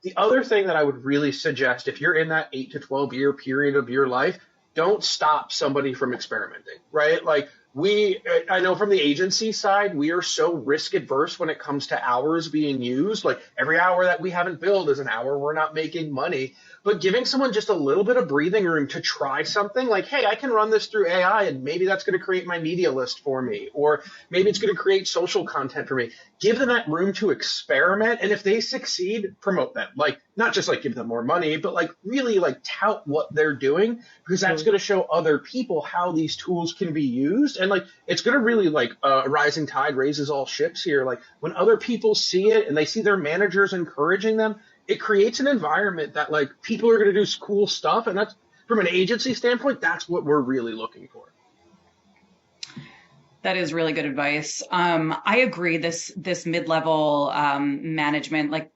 The other thing that I would really suggest, if you're in that 8 to 12 year period of your life, don't stop somebody from experimenting, right? Like I know from the agency side, we are so risk adverse when it comes to hours being used. Like every hour that we haven't billed is an hour we're not making money. But giving someone just a little bit of breathing room to try something like, hey, I can run this through AI and maybe that's going to create my media list for me, or maybe it's going to create social content for me. Give them that room to experiment. And if they succeed, promote them. Like, not just like give them more money, but like really like tout what they're doing, because that's going to show other people how these tools can be used. And like, it's going to really like a rising tide raises all ships here. Like when other people see it and they see their managers encouraging them, it creates an environment that like people are going to do cool stuff. And that's from an agency standpoint, that's what we're really looking for. That is really good advice. I agree. This mid-level management, like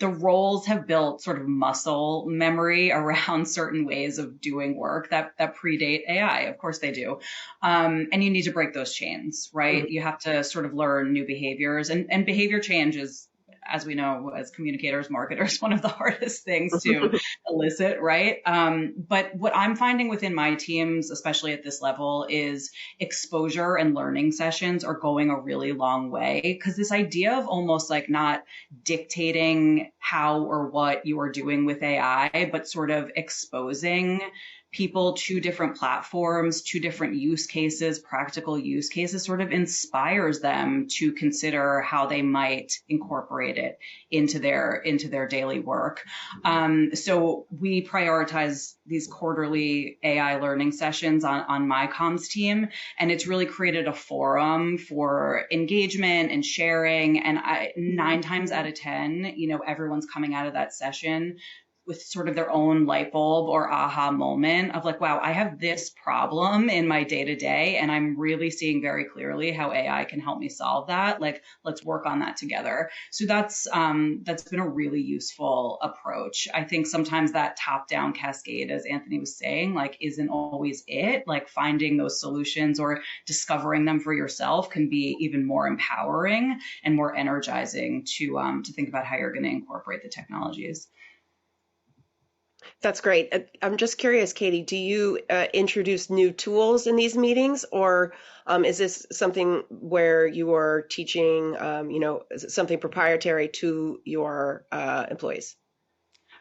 the roles have built sort of muscle memory around certain ways of doing work that predate AI. Of course they do. And you need to break those chains, right? Mm-hmm. You have to sort of learn new behaviors, and behavior change is, as we know, as communicators, marketers, one of the hardest things to elicit, right? But what I'm finding within my teams, especially at this level, is exposure and learning sessions are going a really long way, because this idea of almost like not dictating how or what you are doing with AI, but sort of exposing people to different platforms, to different use cases, practical use cases, sort of inspires them to consider how they might incorporate it into their daily work. So we prioritize these quarterly AI learning sessions on my comms team, and it's really created a forum for engagement and sharing. And 9 times out of 10, everyone's coming out of that session with sort of their own light bulb or aha moment of like, wow, I have this problem in my day to day, and I'm really seeing very clearly how AI can help me solve that. Like, let's work on that together. So that's been a really useful approach. I think sometimes that top down cascade, as Anthony was saying, like isn't always it. Like finding those solutions or discovering them for yourself can be even more empowering and more energizing to think about how you're going to incorporate the technologies. That's great. I'm just curious, Katie, do you introduce new tools in these meetings, or is this something where you are teaching, something proprietary to your employees?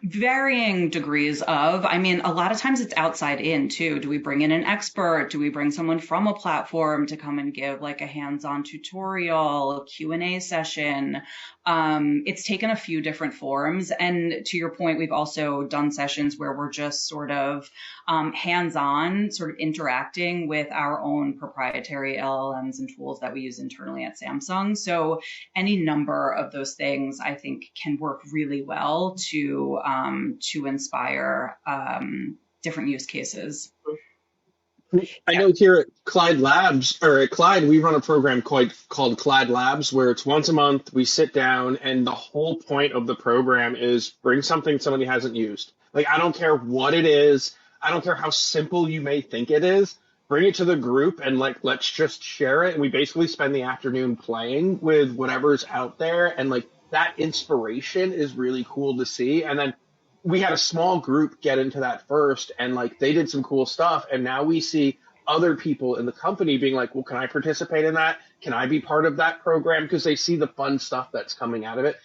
Varying degrees of, I mean, a lot of times it's outside in too. Do we bring in an expert? Do we bring someone from a platform to come and give like a hands-on tutorial, a Q&A session? It's taken a few different forms. And to your point, we've also done sessions where we're just sort of hands-on, sort of interacting with our own proprietary LLMs and tools that we use internally at Samsung. So any number of those things, I think, can work really well to inspire different use cases. I know here at Clyde Labs, or at Clyde, we run a program called Clyde Labs, where it's once a month, we sit down, and the whole point of the program is bring something somebody hasn't used. Like, I don't care what it is. I don't care how simple you may think it is. Bring it to the group and like, let's just share it. And we basically spend the afternoon playing with whatever's out there. And like that inspiration is really cool to see. And then we had a small group get into that first, and like they did some cool stuff, and now we see other people in the company being like, well, can I participate in that? Can I be part of that program? Because they see the fun stuff that's coming out of it.